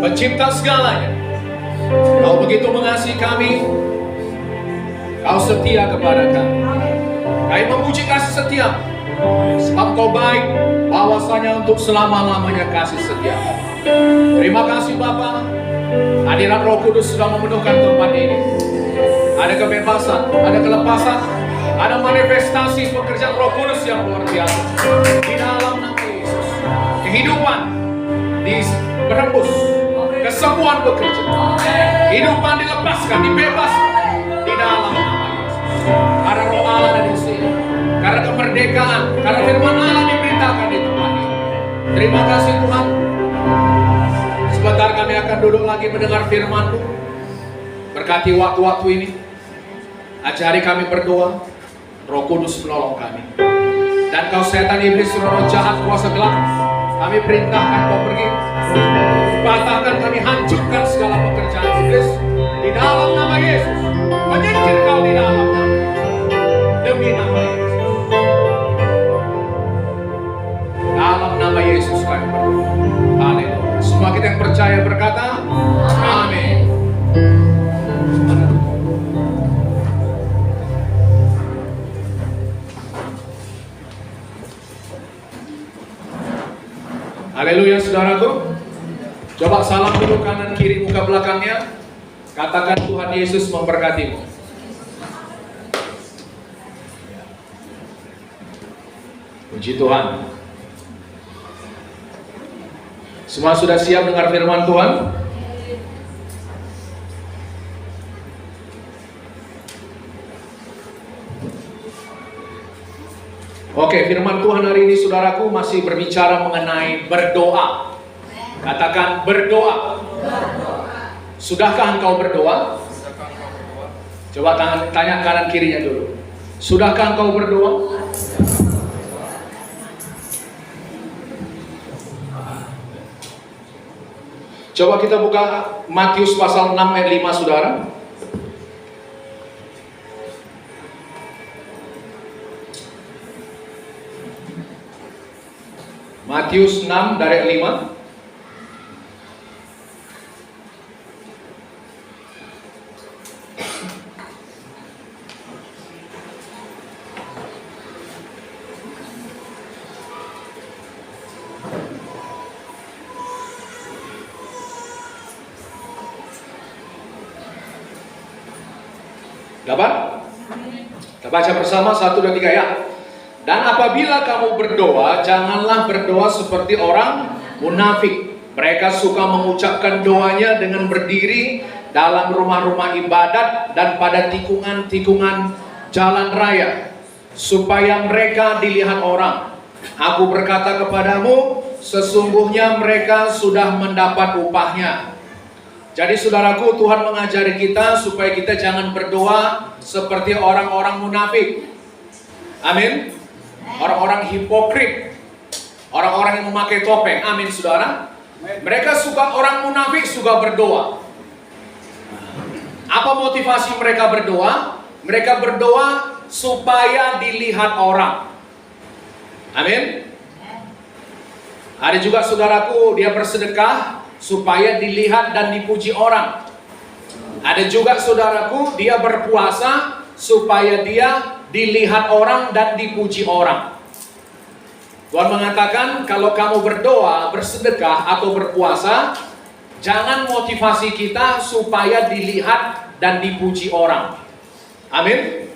Pencipta segalanya, Kau begitu mengasihi kami, Kau setia kepada kami. Kami memuji kasih setia, sebab Kau baik, bahwasanya untuk selama-lamanya kasih setia. Terima kasih Bapa, hadirat Roh Kudus sudah memenuhkan tempat ini. Ada kebebasan, ada kelepasan, ada manifestasi pekerjaan Roh Kudus yang luar biasa. Di dalam nama Yesus, kehidupan berembus, kesembuhan bekerja, kehidupan dilepaskan, dibebaskan di dalam nama Yesus. Karena Roh Allah ada di sini, karena kemerdekaan, karena firman Allah diberitakan di tempat ini. Terima kasih Tuhan. Sebentar kami akan duduk lagi mendengar firman-Mu. Berkati waktu-waktu ini. Ajari kami berdoa, Roh Kudus menolong kami. Dan kau setan iblis, roh jahat, kuasa gelap, kami perintahkan kau pergi. Patahkan, kami hancurkan segala pekerjaan iblis di dalam nama Yesus. Menyingkir kau di dalam nama demi nama Yesus. Dalam nama Yesus kami berdoa. Haleluya. Semua kita yang percaya berkata, amin. Haleluya saudaraku. Coba salam dulu kanan kiri muka belakangnya. Katakan Tuhan Yesus memberkatimu. Puji Tuhan. Semua sudah siap dengar firman Tuhan? Oke, firman Tuhan hari ini saudaraku masih berbicara mengenai berdoa. Katakan berdoa. Sudahkah engkau berdoa? Coba tanya kanan kirinya dulu. Sudahkah engkau berdoa? Coba kita buka Matius pasal 6 ayat 5 saudara. Matius 6 dari ayat 5. Dapat? Kita baca bersama 1, 2, 3 ya. Dan apabila kamu berdoa, janganlah berdoa seperti orang munafik. Mereka suka mengucapkan doanya dengan berdiri dalam rumah-rumah ibadat dan pada tikungan-tikungan jalan raya, supaya mereka dilihat orang. Aku berkata kepadamu, sesungguhnya mereka sudah mendapat upahnya. Jadi saudaraku, Tuhan mengajari kita supaya kita jangan berdoa seperti orang-orang munafik. Amin. Orang-orang hipokrit, orang-orang yang memakai topeng. Amin saudara. Mereka suka, orang munafik suka berdoa. Apa motivasi mereka berdoa? Mereka berdoa supaya dilihat orang. Amin. Ada juga saudaraku, dia bersedekah supaya dilihat dan dipuji orang. Ada juga saudaraku, dia berpuasa supaya dia dilihat orang dan dipuji orang. Tuhan mengatakan, kalau kamu berdoa, bersedekah atau berpuasa, jangan motivasi kita supaya dilihat dan dipuji orang. Amin.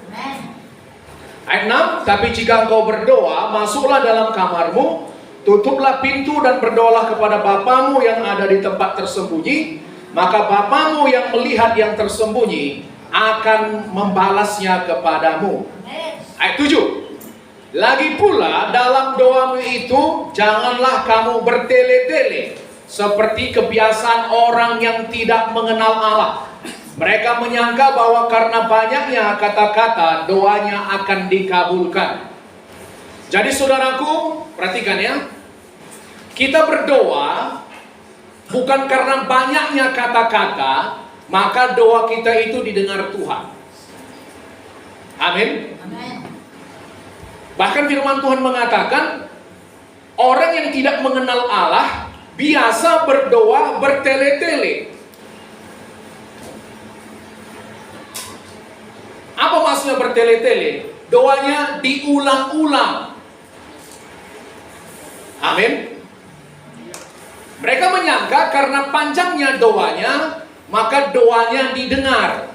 Ayat 6, tapi jika engkau berdoa, masuklah dalam kamarmu, tutuplah pintu dan berdoalah kepada Bapamu yang ada di tempat tersembunyi, maka Bapamu yang melihat yang tersembunyi akan membalasnya kepadamu. Ayat 7, lagi pula dalam doamu itu janganlah kamu bertele-tele seperti kebiasaan orang yang tidak mengenal Allah. Mereka menyangka bahwa karena banyaknya kata-kata doanya akan dikabulkan. Jadi saudaraku, perhatikan ya. Kita berdoa bukan karena banyaknya kata-kata, maka doa kita itu didengar Tuhan. Amin. Bahkan firman Tuhan mengatakan, orang yang tidak mengenal Allah biasa berdoa bertele-tele. Apa maksudnya bertele-tele? Doanya diulang-ulang. Amin. Mereka menyangka karena panjangnya doanya, maka doanya didengar.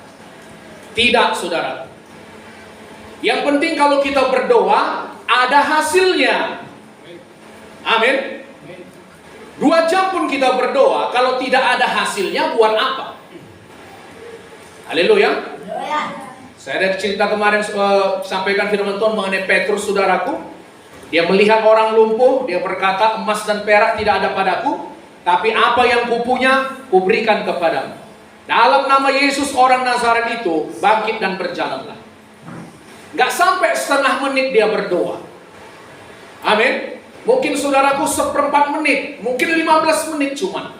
Tidak, saudara. Yang penting kalau kita berdoa, ada hasilnya. Amin. 2 jam pun kita berdoa, kalau tidak ada hasilnya, buat apa? Haleluya. Saya ada cerita kemarin, sampaikan firman Tuhan mengenai Petrus, saudaraku. Dia melihat orang lumpuh, dia berkata, emas dan perak tidak ada padaku, tapi apa yang kupunya, kuberikan kepadamu. Dalam nama Yesus orang Nazaret itu bangkit dan berjalanlah. Gak sampai setengah menit dia berdoa. Amin. Mungkin saudaraku 1/4 menit, mungkin 15 menit cuma.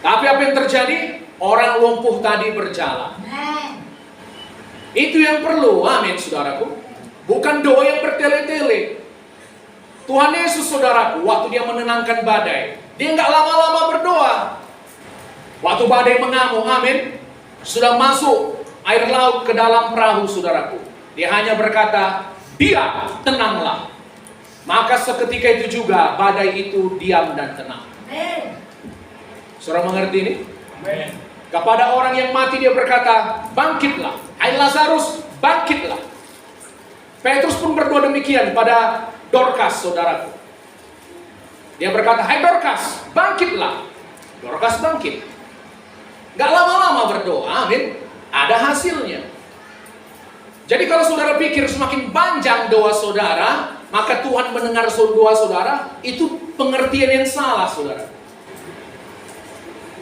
Tapi apa yang terjadi? Orang lumpuh tadi berjalan. Itu yang perlu, amin saudaraku. Bukan doa yang bertele-tele. Tuhan Yesus saudaraku, waktu dia menenangkan badai, dia nggak lama-lama berdoa. Waktu badai mengamuk, amin, sudah masuk air laut ke dalam perahu saudaraku, dia hanya berkata, diam, tenanglah. Maka seketika itu juga badai itu diam dan tenang. Saudara mengerti ini? Kepada orang yang mati dia berkata, bangkitlah. Hai Lazarus, bangkitlah. Petrus pun berdoa demikian pada Dorcas, saudaraku. Dia berkata, hai Dorcas, bangkitlah. Dorcas bangkit. Gak lama-lama berdoa, amin. Ada hasilnya. Jadi kalau saudara pikir semakin panjang doa saudara, maka Tuhan mendengar doa saudara, itu pengertian yang salah saudara.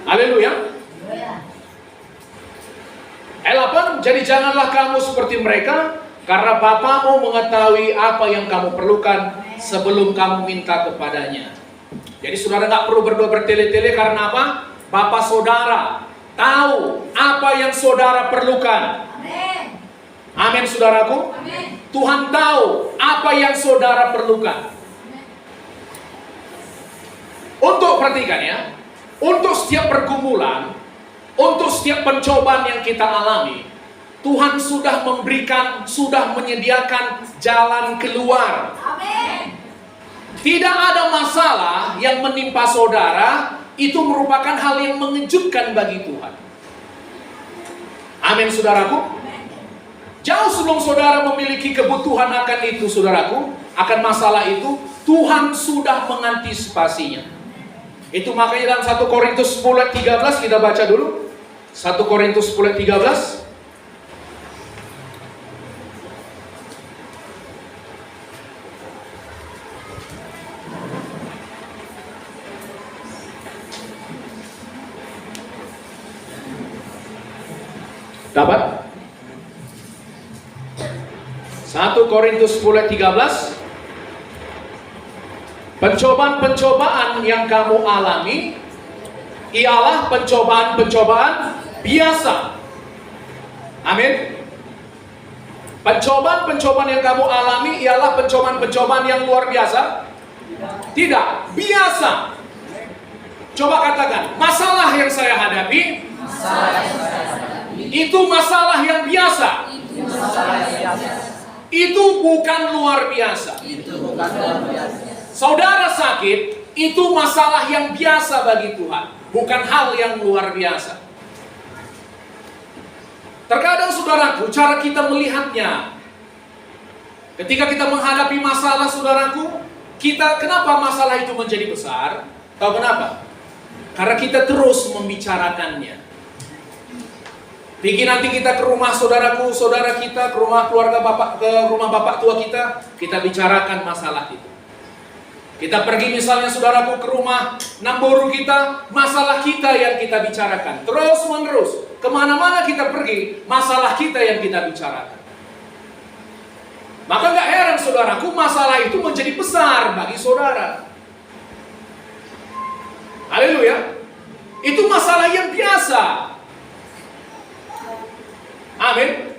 Haleluya. 8. Jadi janganlah kamu seperti mereka, karena Bapamu mengetahui apa yang kamu perlukan sebelum kamu minta kepadanya. Jadi saudara nggak perlu berdoa bertele-tele, karena apa? Bapa saudara tahu apa yang saudara perlukan. Amin saudaraku. Amin. Tuhan tahu apa yang saudara perlukan. Amin. Untuk perhatikan ya, untuk setiap pergumulan, untuk setiap pencobaan yang kita alami, Tuhan sudah memberikan, sudah menyediakan jalan keluar. Amin. Tidak ada masalah yang menimpa saudara itu merupakan hal yang mengejutkan bagi Tuhan. Amin saudaraku. Jauh sebelum saudara memiliki kebutuhan akan itu, saudaraku, akan masalah itu, Tuhan sudah mengantisipasinya. Itu makanya dalam 1 Korintus 10:13 kita baca dulu. 1 Korintus 10:13. Dapat? 1 Korintus 10:13. Pencobaan-pencobaan yang kamu alami ialah pencobaan-pencobaan biasa. Amin. Pencobaan-pencobaan yang kamu alami ialah pencobaan-pencobaan yang luar biasa? Tidak, biasa. Coba katakan, masalah yang saya hadapi itu masalah yang biasa. Itu bukan luar biasa. Saudara sakit, itu masalah yang biasa bagi Tuhan, bukan hal yang luar biasa. Terkadang saudaraku, cara kita melihatnya, ketika kita menghadapi masalah saudaraku, kenapa masalah itu menjadi besar? Tahu kenapa? Karena kita terus membicarakannya. Pikir nanti kita ke rumah saudaraku, saudara kita, ke rumah keluarga bapak, ke rumah bapak tua kita bicarakan masalah itu. Kita pergi misalnya saudaraku ke rumah namburu kita, masalah kita yang kita bicarakan. Terus menerus, kemana-mana kita pergi, masalah kita yang kita bicarakan. Maka gak heran saudaraku, masalah itu menjadi besar bagi saudara. Haleluya. Itu masalah yang biasa. Amin.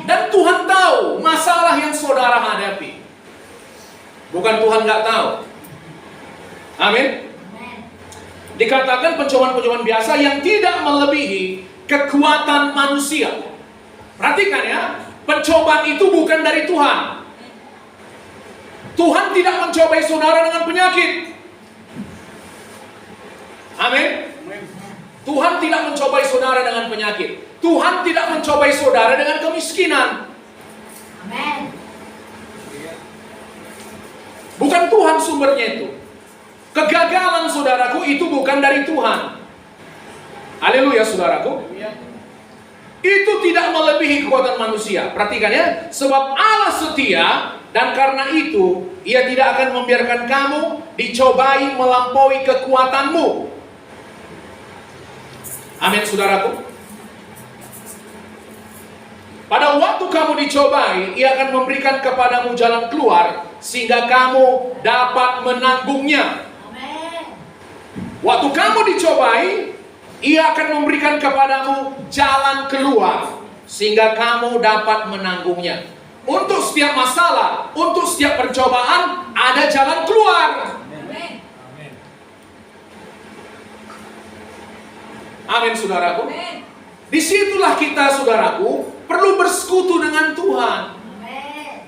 Dan Tuhan tahu masalah yang saudara hadapi. Bukan Tuhan nggak tahu. Amin. Dikatakan pencobaan-pencobaan biasa yang tidak melebihi kekuatan manusia. Perhatikan ya, pencobaan itu bukan dari Tuhan. Tuhan tidak mencobai saudara dengan penyakit. Amin. Tuhan tidak mencobai saudara dengan penyakit. Tuhan tidak mencobai saudara dengan kemiskinan. Amin. Bukan Tuhan sumbernya itu. Kegagalan saudaraku itu bukan dari Tuhan. Haleluya saudaraku. Itu tidak melebihi kekuatan manusia. Perhatikan ya. Sebab Allah setia, dan karena itu Ia tidak akan membiarkan kamu dicobai melampaui kekuatanmu. Amin saudaraku. Pada waktu kamu dicobai, Ia akan memberikan kepadamu jalan keluar sehingga kamu dapat menanggungnya. Amen. Waktu kamu dicobai, Ia akan memberikan kepadamu jalan keluar sehingga kamu dapat menanggungnya. Untuk setiap masalah, untuk setiap pencobaan, ada jalan keluar. Amen. Amin saudaraku. Amen. Disitulah kita saudaraku perlu bersekutu dengan Tuhan. Amen.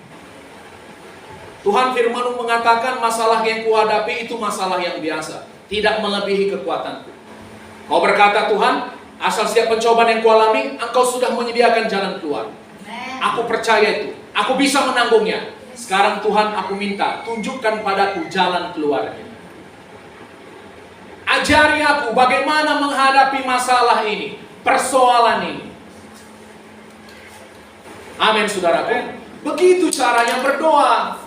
Tuhan firman mengatakan masalah yang kuhadapi itu masalah yang biasa, tidak melebihi kekuatanku. Kau berkata, Tuhan, asal setiap pencobaan yang kualami, Engkau sudah menyediakan jalan keluar. Amen. Aku percaya itu, aku bisa menanggungnya. Sekarang Tuhan, aku minta, tunjukkan padaku jalan keluarnya. Ajari aku bagaimana menghadapi masalah ini, persoalan ini. Amin, saudaraku. Begitu caranya berdoa.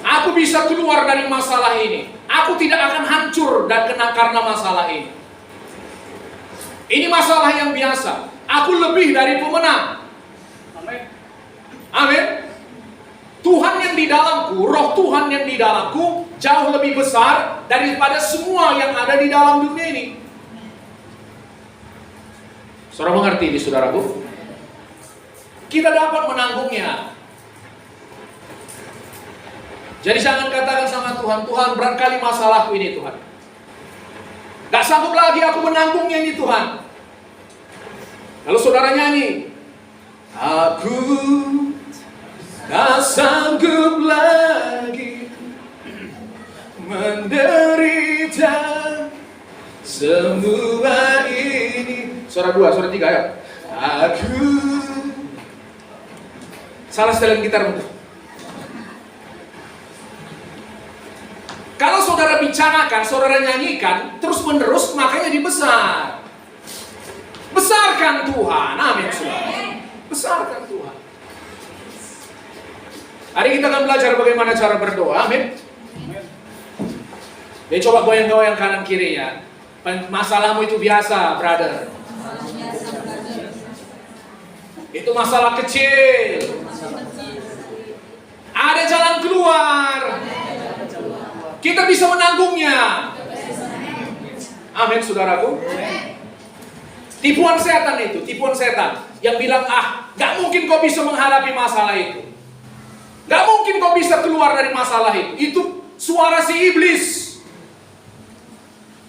Aku bisa keluar dari masalah ini. Aku tidak akan hancur dan kena karena masalah ini. Ini masalah yang biasa. Aku lebih dari pemenang. Amin. Tuhan yang di dalamku, roh Tuhan yang di dalamku jauh lebih besar daripada semua yang ada di dalam dunia ini. Saudara mengerti ini, saudaraku? Kita dapat menanggungnya. Jadi jangan katakan sama Tuhan, Tuhan berat kali masalahku ini Tuhan. Gak sanggup lagi aku menanggungnya ini Tuhan. Lalu saudara nyanyi, aku gak sanggup lagi menderita semua ini. Suara 2, suara 3 ya. Aku salah setelan gitar untuk. Kalau saudara bicarakan, saudara nyanyikan, terus menerus makanya dibesar. Besarkan Tuhan, amin saudara. Besarkan Tuhan. Hari kita akan belajar bagaimana cara berdoa, amin. Ya coba goyang-goyang kanan kiri ya. Masalahmu itu biasa, brother. Itu masalah kecil. Ada jalan keluar. Kita bisa menanggungnya. Amin, saudaraku. Tipuan setan itu, tipuan setan yang bilang, gak mungkin kau bisa menghadapi masalah itu. Gak mungkin kau bisa keluar dari masalah itu. Itu suara si iblis.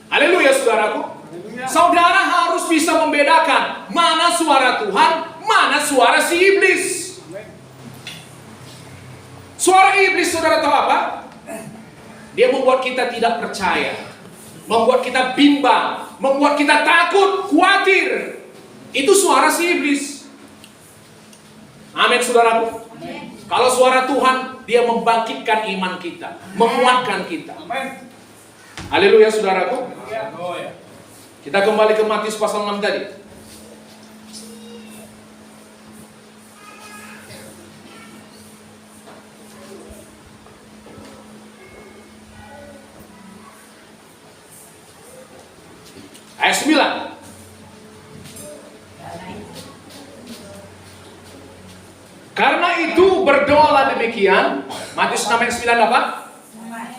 Haleluya, saudaraku. Saudara harus bisa membedakan mana suara Tuhan, mana suara si iblis. Suara iblis, saudara tahu apa? Dia membuat kita tidak percaya, membuat kita bimbang, membuat kita takut, khawatir. Itu suara si iblis. Amin, saudaraku. Kalau suara Tuhan, dia membangkitkan iman kita, menguatkan kita. Haleluya, saudaraku. Kita kembali ke Matius pasal 6 tadi. Ayat 9. Karena itu berdoalah demikian. Matius 6 ayat 9 apa?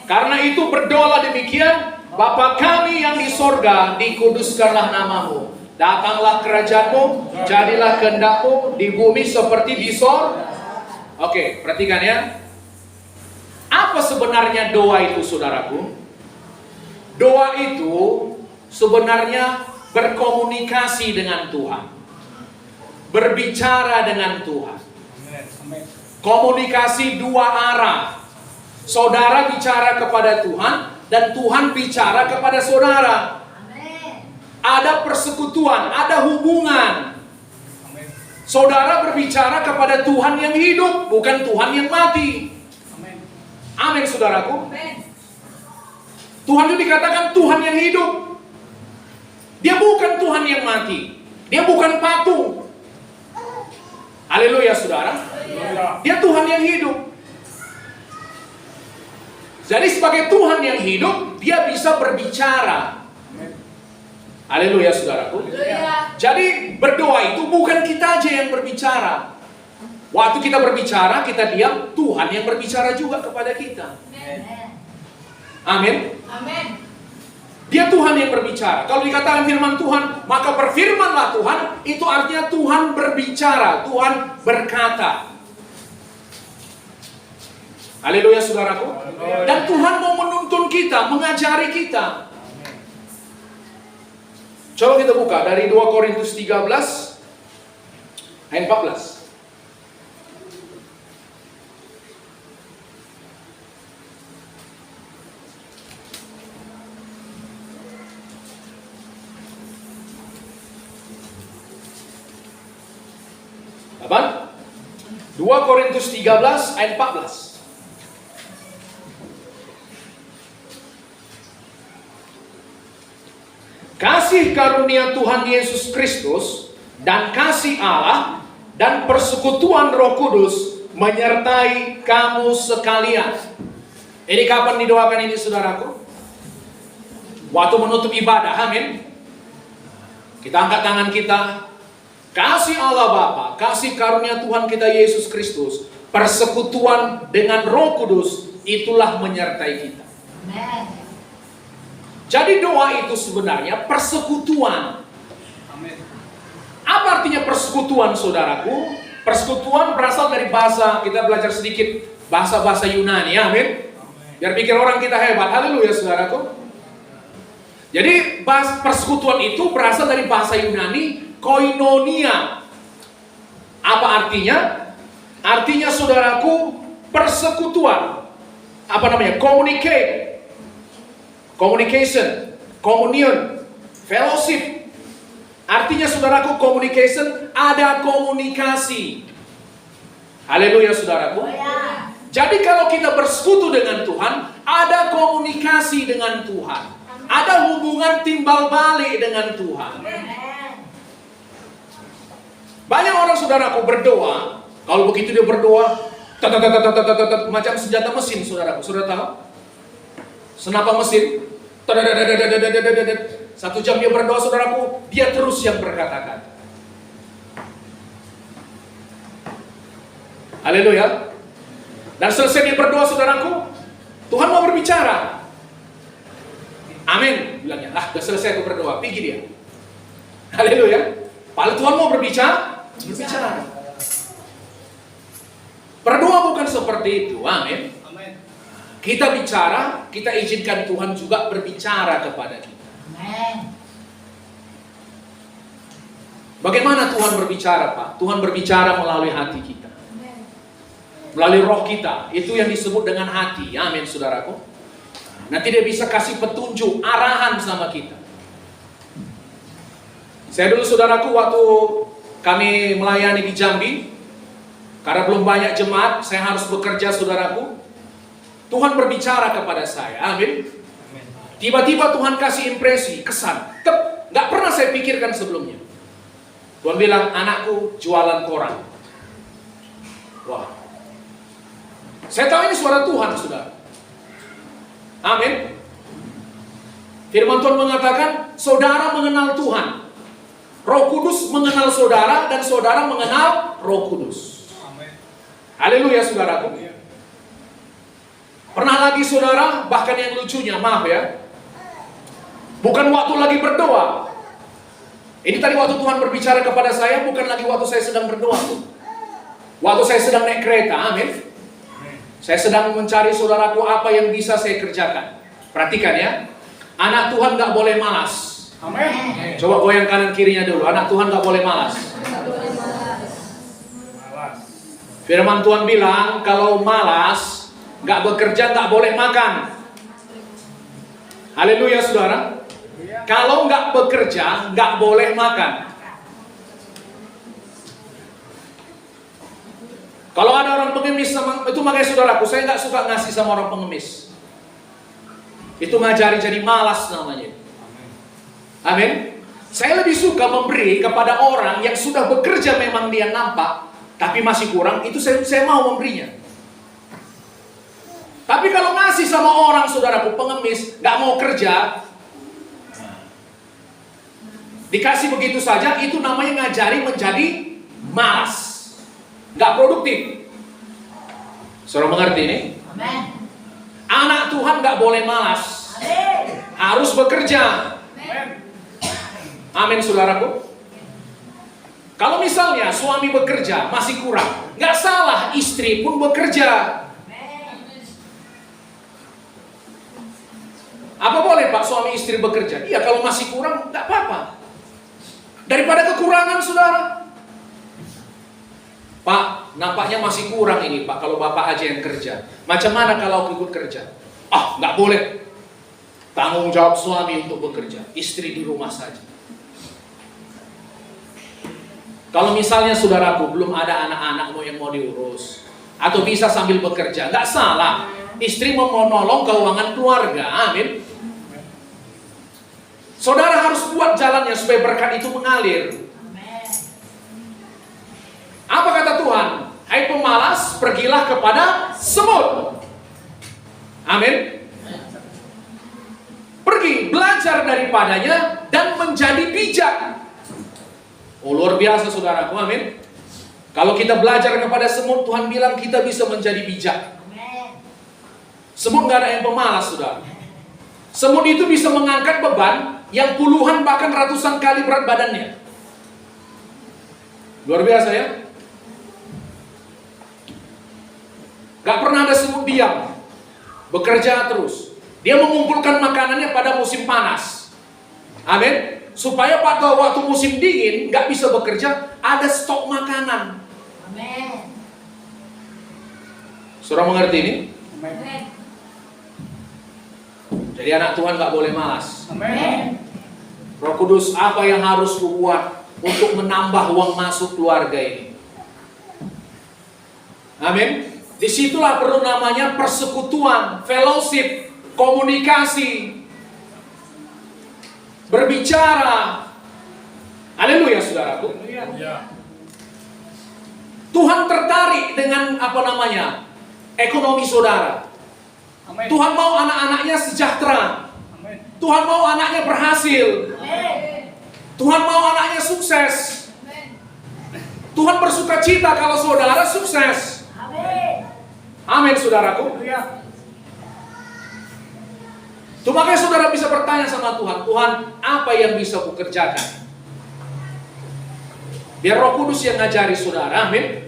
Karena itu berdoalah demikian, Bapa kami yang di sorga, dikuduskanlah namamu. Datanglah kerajaanmu, jadilah kehendakmu di bumi seperti di sorga. Oke, perhatikan ya. Apa sebenarnya doa itu, saudaraku? Doa itu sebenarnya berkomunikasi dengan Tuhan, berbicara dengan Tuhan. Komunikasi dua arah. Saudara bicara kepada Tuhan dan Tuhan bicara kepada saudara. Ada persekutuan, ada hubungan. Saudara berbicara kepada Tuhan yang hidup, bukan Tuhan yang mati. Amin, saudaraku. Tuhan itu dikatakan Tuhan yang hidup. Dia bukan Tuhan yang mati. Dia bukan patung. Haleluya, saudara. Dia Tuhan yang hidup. Jadi sebagai Tuhan yang hidup, dia bisa berbicara. Haleluya, saudaraku. Jadi berdoa itu bukan kita aja yang berbicara. Waktu kita berbicara, kita diam, Tuhan yang berbicara juga kepada kita. Amin. Dia Tuhan yang berbicara. Kalau dikatakan firman Tuhan, maka berfirmanlah Tuhan, itu artinya Tuhan berbicara, Tuhan berkata. Haleluya, saudaraku. Dan Tuhan mau menuntun kita, mengajari kita. Coba kita buka dari 2 Korintus 13 ayat 14. Apa? 2 Korintus 13 ayat 14. Kasih karunia Tuhan Yesus Kristus dan kasih Allah dan persekutuan Roh Kudus menyertai kamu sekalian. Ini kapan didoakan ini, saudaraku? Waktu menutup ibadah, amin. Kita angkat tangan kita. Kasih Allah Bapa, kasih karunia Tuhan kita Yesus Kristus, persekutuan dengan Roh Kudus, itulah menyertai kita. Jadi doa itu sebenarnya persekutuan. Apa artinya persekutuan, saudaraku? Persekutuan berasal dari bahasa, kita belajar sedikit bahasa-bahasa Yunani, amin. Biar pikir orang kita hebat, haleluya saudaraku. Jadi persekutuan itu berasal dari bahasa Yunani, koinonia. Apa artinya? Artinya saudaraku, persekutuan. Apa namanya? Communication, communion, fellowship. Artinya saudaraku, communication, ada komunikasi. Haleluya saudaraku. Jadi kalau kita bersekutu dengan Tuhan, ada komunikasi dengan Tuhan. Ada hubungan timbal balik dengan Tuhan. Banyak orang saudaraku berdoa, kalau begitu dia berdoa, macam senjata mesin saudaraku. Saudara tahu? Senapa mesin. 1 jam dia berdoa saudaraku, dia terus yang berkata-kata. Haleluya. Dan selesai dia berdoa saudaraku, Tuhan mau berbicara. Amin, bilangnya. Udah selesai aku berdoa, pergi dia. Haleluya. Padahal Tuhan mau berbicara. Berdoa bukan seperti itu, amin. Kita bicara, kita izinkan Tuhan juga berbicara kepada kita. Bagaimana Tuhan berbicara, Pak? Tuhan berbicara melalui hati kita, melalui roh kita. Itu yang disebut dengan hati, amin saudaraku. Nanti dia bisa kasih petunjuk, arahan sama kita. Saya dulu saudaraku, waktu kami melayani di Jambi, karena belum banyak jemaat, saya harus bekerja saudaraku. Tuhan berbicara kepada saya, amin. Tiba-tiba Tuhan kasih impresi, kesan, nggak pernah saya pikirkan sebelumnya. Tuhan bilang, anakku jualan koran. Wah, saya tahu ini suara Tuhan, saudara. Amin. Firman Tuhan mengatakan, saudara mengenal Tuhan. Roh Kudus mengenal saudara, dan saudara mengenal Roh Kudus. Haleluya, saudaraku. Pernah lagi saudara, bahkan yang lucunya, maaf ya, bukan waktu lagi berdoa. Ini tadi waktu Tuhan berbicara kepada saya, bukan lagi waktu saya sedang berdoa. Waktu saya sedang naik kereta, amin. Saya sedang mencari saudaraku apa yang bisa saya kerjakan. Perhatikan ya, anak Tuhan gak boleh malas. Amin. Coba goyang kanan kirinya dulu, anak Tuhan gak boleh malas. Firman Tuhan bilang, kalau malas, gak bekerja, gak boleh makan. Haleluya saudara. Kalau gak bekerja, gak boleh makan. Kalau ada orang pengemis sama, itu makanya saudaraku, saya gak suka ngasih sama orang pengemis. Itu ngajari jadi malas namanya. Amin. Saya lebih suka memberi kepada orang yang sudah bekerja, memang dia nampak, tapi masih kurang, itu saya mau memberinya. Tapi kalau ngasih sama orang saudaraku pengemis, gak mau kerja, dikasih begitu saja, itu namanya ngajari menjadi malas, gak produktif. Saudara mengerti ini? Amen. Anak Tuhan gak boleh malas. Amen. Harus bekerja. Amen. Amin saudaraku. Kalau misalnya suami bekerja masih kurang, gak salah istri pun bekerja. Apa boleh Pak suami istri bekerja? Iya, kalau masih kurang gak apa-apa. Daripada kekurangan saudara. Pak, nampaknya masih kurang ini Pak, kalau Bapak aja yang kerja. Macam mana kalau aku ikut kerja? Gak boleh. Tanggung jawab suami untuk bekerja, istri di rumah saja. Kalau misalnya saudaraku belum ada anak-anakmu yang mau diurus, atau bisa sambil bekerja, gak salah. Istri mau menolong keuangan keluarga, amin. Saudara harus buat jalannya supaya berkat itu mengalir. Apa kata Tuhan? Hai pemalas, pergilah kepada semut. Amin. Pergi, belajar daripadanya dan menjadi bijak. Oh, luar biasa saudaraku, amin. Kalau kita belajar kepada semut, Tuhan bilang kita bisa menjadi bijak. Semut gak ada yang pemalas, saudara. Semut itu bisa mengangkat beban yang puluhan bahkan ratusan kali berat badannya. Luar biasa ya. Gak pernah ada semut diam, bekerja terus. Dia mengumpulkan makanannya pada musim panas. Amin. Supaya pada waktu musim dingin gak bisa bekerja, ada stok makanan. Amin. Saudara mengerti ini? Amin. Jadi anak Tuhan gak boleh malas. Amin. Roh Kudus, apa yang harus ku buat untuk menambah uang masuk keluarga ini? Amin. Disitulah perlu namanya persekutuan, fellowship, komunikasi, berbicara. Haleluya saudaraku. Tuhan tertarik dengan ekonomi saudara. Amin. Tuhan mau anak-anaknya sejahtera. Amin. Tuhan mau anaknya berhasil. Amin. Tuhan mau anaknya sukses. Amin. Tuhan bersuka cita kalau saudara sukses. Amin. Amin saudaraku. Tuh makanya saudara bisa bertanya sama Tuhan, Tuhan apa yang bisa kukerjakan? Biar Roh Kudus yang ngajari saudara, amin.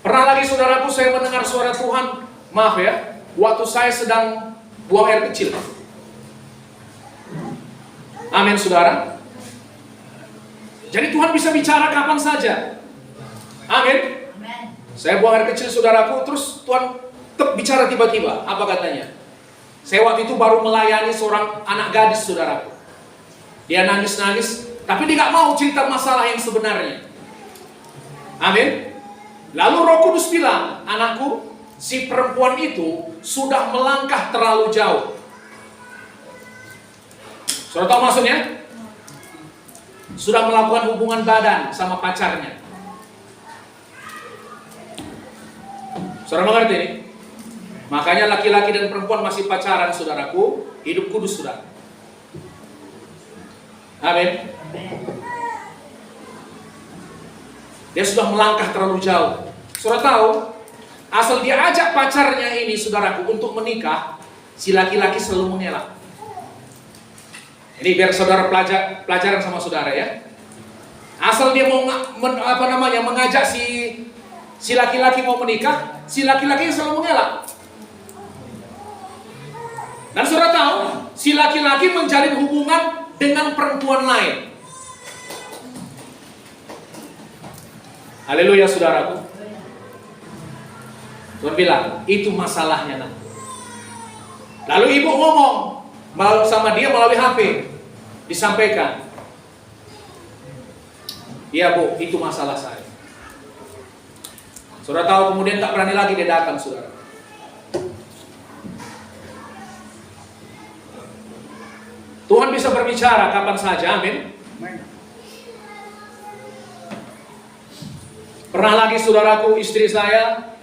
Pernah lagi saudaraku saya mendengar suara Tuhan, maaf ya, waktu saya sedang buang air kecil. Amin saudara. Jadi Tuhan bisa bicara kapan saja. Amin. Saya buang air kecil saudaraku, terus Tuhan bicara tiba-tiba. Apa katanya? Saya waktu itu baru melayani seorang anak gadis saudaraku. Dia nangis-nangis, tapi dia gak mau cerita masalah yang sebenarnya. Amin. Lalu Roh Kudus bilang, anakku, si perempuan itu sudah melangkah terlalu jauh. Saudara tahu maksudnya? Sudah melakukan hubungan badan sama pacarnya. Saudara mengerti ini? Makanya laki-laki dan perempuan masih pacaran saudaraku, hidup kudus saudara. Amin. Dia sudah melangkah terlalu jauh. Saudara tahu, asal dia ajak pacarnya ini saudaraku untuk menikah, si laki-laki selalu mengelak. Ini biar saudara pelajaran sama saudara ya. Asal dia mau mengajak si laki-laki mau menikah, si laki-laki selalu mengelak. Dan saudara tahu, si laki-laki menjalin hubungan dengan perempuan lain. Haleluya saudaraku. Tuhan bilang, itu masalahnya nak. Lalu ibu ngomong sama dia melalui HP, disampaikan, iya bu, itu masalah saya. Saudara tahu kemudian tak berani lagi dia datang saudara. Tuhan bisa berbicara kapan saja, amin. Pernah lagi saudaraku, istri saya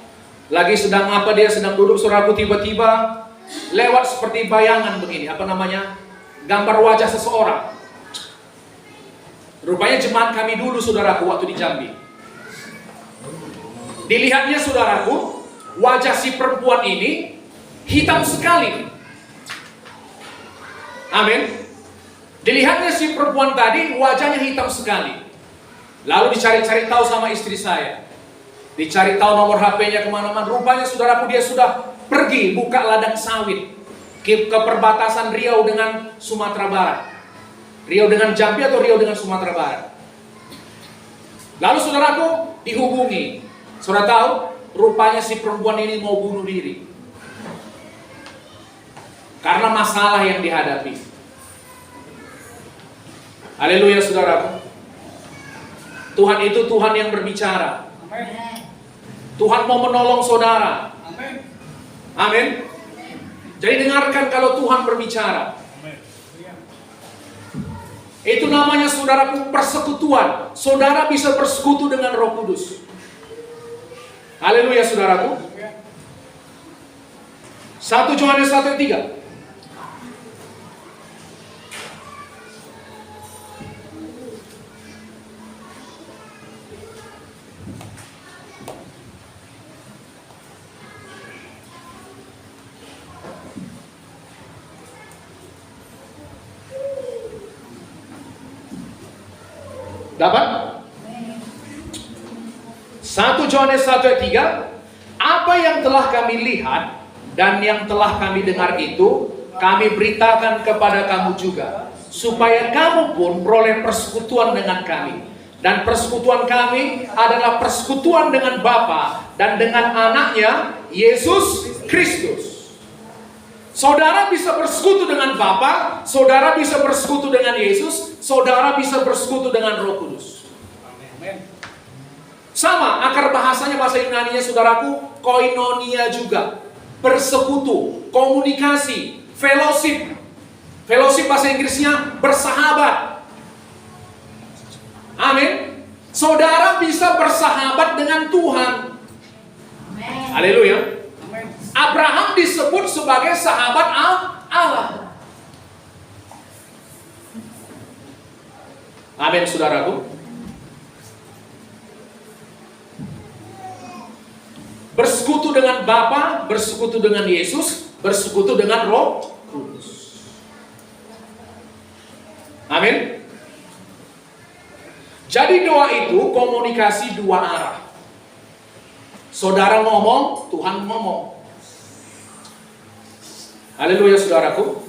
lagi sedang dia sedang duduk saudaraku, tiba-tiba lewat seperti bayangan begini, gambar wajah seseorang. Rupanya jemaat kami dulu saudaraku waktu di Jambi. Dilihatnya saudaraku, wajah si perempuan ini hitam sekali. Amin. Dilihatnya si perempuan tadi wajahnya hitam sekali. Lalu dicari-cari tahu sama istri saya. Dicari tahu nomor HP-nya kemana-mana. Rupanya saudaraku dia sudah pergi buka ladang sawit ke perbatasan Riau dengan Sumatera Barat. Riau dengan Jambi atau Riau dengan Sumatera Barat. Lalu saudaraku dihubungi. Saudara tahu, rupanya si perempuan ini mau bunuh diri. Karena masalah yang dihadapi. Haleluya saudaraku. Tuhan itu Tuhan yang berbicara. Tuhan mau menolong saudara. Amin. Jadi dengarkan kalau Tuhan berbicara. Itu namanya saudaraku persekutuan. Saudara bisa bersekutu dengan Roh Kudus. Haleluya saudaraku. 1 Yohanes 1:3. Dapat? 1 Yohanes 1:3. Apa yang telah kami lihat dan yang telah kami dengar itu kami beritakan kepada kamu juga, supaya kamu pun beroleh persekutuan dengan kami. Dan persekutuan kami adalah persekutuan dengan Bapa dan dengan anaknya Yesus Kristus. Saudara bisa bersekutu dengan Bapa, saudara bisa bersekutu dengan Yesus, saudara bisa bersekutu dengan Roh Kudus. Sama, akar bahasanya bahasa Yunaninya saudaraku, koinonia juga. Bersekutu, komunikasi, fellowship. Fellowship bahasa Inggrisnya bersahabat. Amin. Saudara bisa bersahabat dengan Tuhan. Haleluya. Abraham disebut sebagai sahabat Allah. Amin saudaraku. Bersekutu dengan Bapa, bersekutu dengan Yesus, bersekutu dengan Roh Kudus. Amin. Jadi doa itu komunikasi dua arah. Saudara ngomong, Tuhan ngomong. Haleluya saudaraku.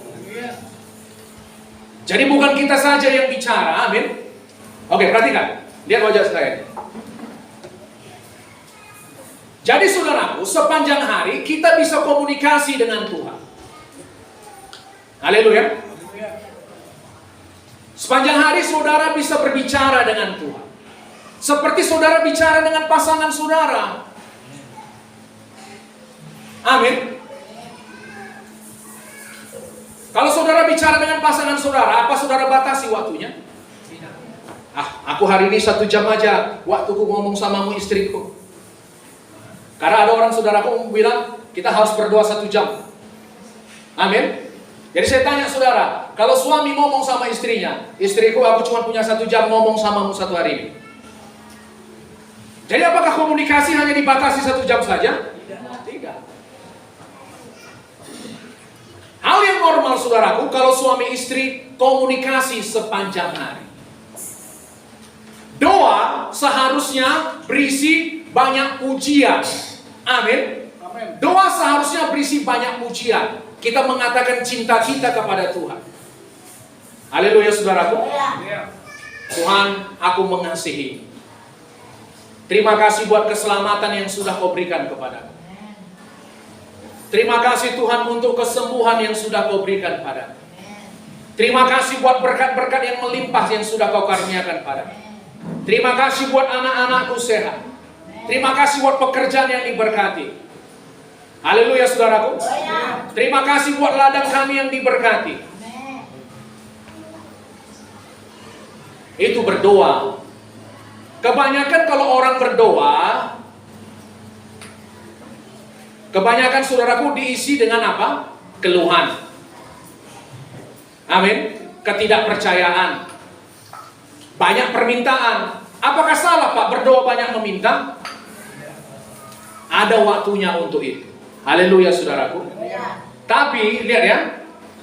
Jadi bukan kita saja yang bicara, amin. Oke, perhatikan. Lihat wajah saya. Jadi saudaraku, sepanjang hari kita bisa komunikasi dengan Tuhan. Haleluya. Sepanjang hari saudara bisa berbicara dengan Tuhan. Seperti saudara bicara dengan pasangan saudara. Amin. Kalau saudara bicara dengan pasangan saudara, apa saudara batasi waktunya? Aku hari ini 1 jam aja waktuku ngomong samamu istriku. Karena ada orang saudaraku bilang, kita harus berdoa 1 jam. Amin. Jadi saya tanya saudara, kalau suami ngomong sama istrinya, istriku aku cuma punya 1 jam ngomong samamu 1 hari ini. Jadi apakah komunikasi hanya dibatasi 1 jam saja? Tidak. Hal yang normal saudaraku, kalau suami istri komunikasi sepanjang hari. Doa seharusnya berisi banyak pujian. Amin. Doa seharusnya berisi banyak pujian. Kita mengatakan cinta kita kepada Tuhan. Haleluya saudaraku. Tuhan, aku mengasihi. Terima kasih buat keselamatan yang sudah kau berikan kepadaku. Terima kasih Tuhan untuk kesembuhan yang sudah kau berikan padaku. Terima kasih buat berkat-berkat yang melimpah yang sudah kau karuniakan padaku. Terima kasih buat anak-anakku sehat. Terima kasih buat pekerjaan yang diberkati. Haleluya saudaraku. Terima kasih buat ladang kami yang diberkati. Itu berdoa. Kebanyakan kalau orang berdoa, kebanyakan saudaraku diisi dengan apa? Keluhan. Amin. Ketidakpercayaan. Banyak permintaan. Apakah salah Pak berdoa banyak meminta? Ada waktunya untuk itu. Haleluya saudaraku. Tapi lihat ya,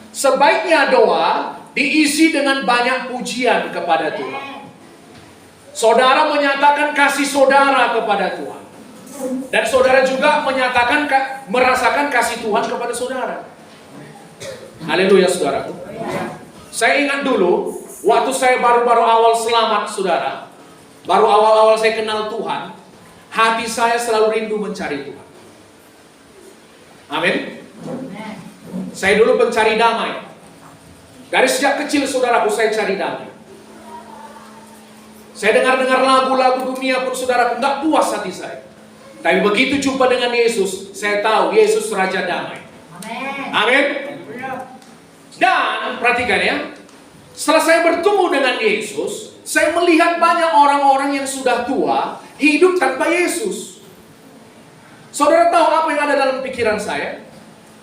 sebaiknya doa diisi dengan banyak pujian kepada Tuhan. Saudara menyatakan kasih saudara kepada Tuhan. Dan saudara juga menyatakan merasakan kasih Tuhan kepada saudara. Haleluya saudaraku. Saya ingat dulu waktu saya baru-baru awal selamat saudara, baru awal-awal saya kenal Tuhan, hati saya selalu rindu mencari Tuhan. Amin. Saya dulu pencari damai. Dari sejak kecil saudaraku saya cari damai. Saya dengar-dengar lagu-lagu dunia pun saudaraku nggak puas hati saya. Tapi begitu jumpa dengan Yesus, saya tahu Yesus Raja Damai. Amin. Dan perhatikan ya, Setelah saya bertemu dengan Yesus, saya melihat banyak orang-orang yang sudah tua hidup tanpa Yesus. Saudara tahu apa yang ada dalam pikiran saya?